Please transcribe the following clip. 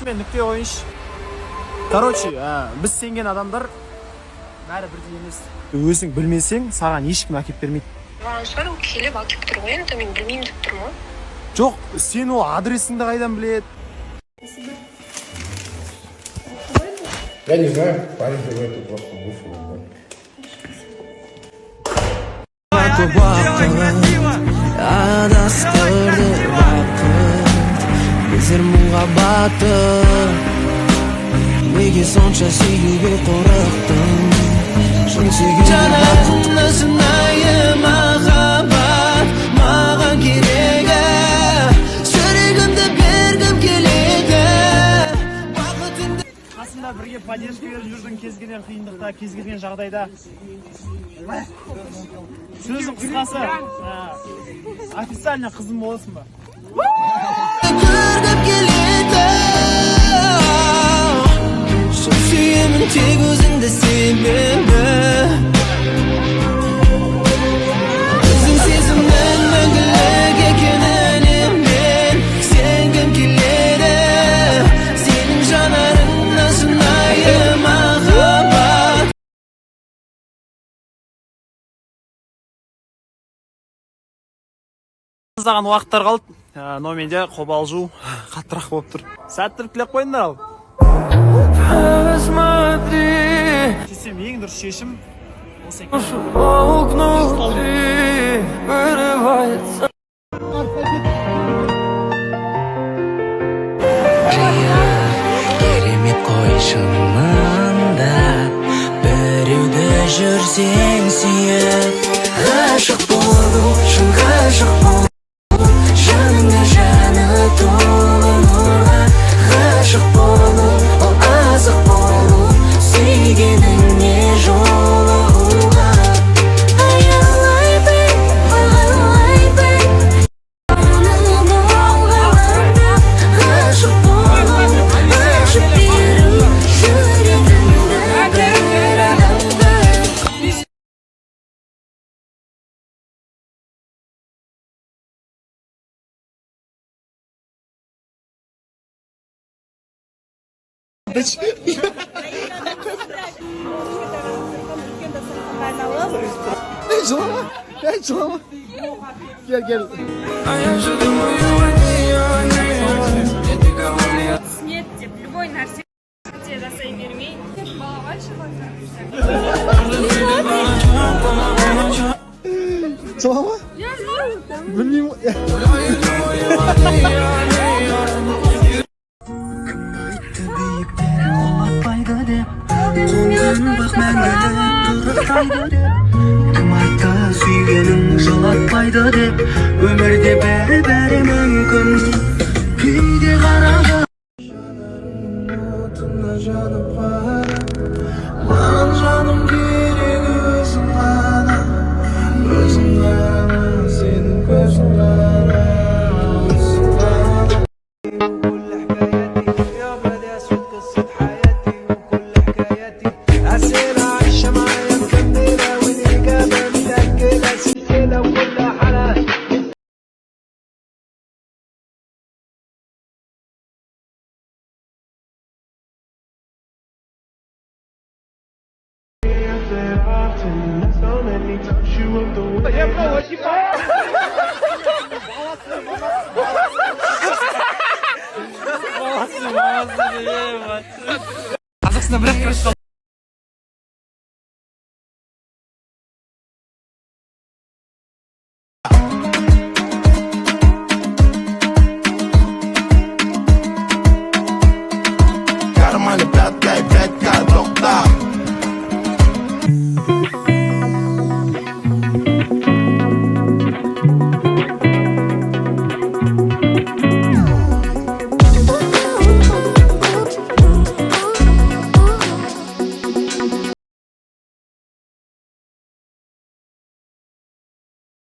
мен нүкте қойыншы. Короче, біз сенген адамдар бәрі бірдей емес. Өзің білмесең, саған ешкім әкеп бермейді. Солай ол келіп әкеп тұр ғой, енді мен білмеймін деп тұрмын ғой. Жоқ, сен ол адресіңді қайдан біледі? Я не знаю, парень живет и просто вышел. Безер мұңға баты неге сонша сүйуге қорықтың шын сүйгенге жанатына шынайы махаббат маған керегі жүрегімді бергім келеді Қасымда бірге поддержка беріп жүрдің кез келген қиындықта, кез келген жағдайда. Сөздің қысқасы, официально қызым боласың ба? көргім келеді шын сүйемін тек өзіңді себебі біздің сезімнің мәңгілік екеніне мен сенгім келеді сенің жанарыңнан шынайы махаббат Аздаған уақыттар қалды. Но менде қобалжу қаттырақ болып тұр. Сәттілік тілеп қойыңдар ал. Сесем ең дұрыс шешім осы екен. Керемет қой шынында біреуді жүрсең сүйіп ғашық болу шын ғашық болу жаныңда жаны толы нұрға ғашық болу ол азық болу сүйгеніңе жолығуға аялай біл бағалай біл ғашық болу ғашық беру жүрегіңді бір адамға Жылама. Gel. Нет, деп, любой нәрсе жасай бермей. Балабайшы Жылама? Білмеймін. Кім айтты сүйгенің жылатпайды деп өмірде бәрі мүмкін күйде қараңғы жанарыңның жанып бара маған жаным керек өзің ғана сенің көзің ғана Қазақстанда бір-ақ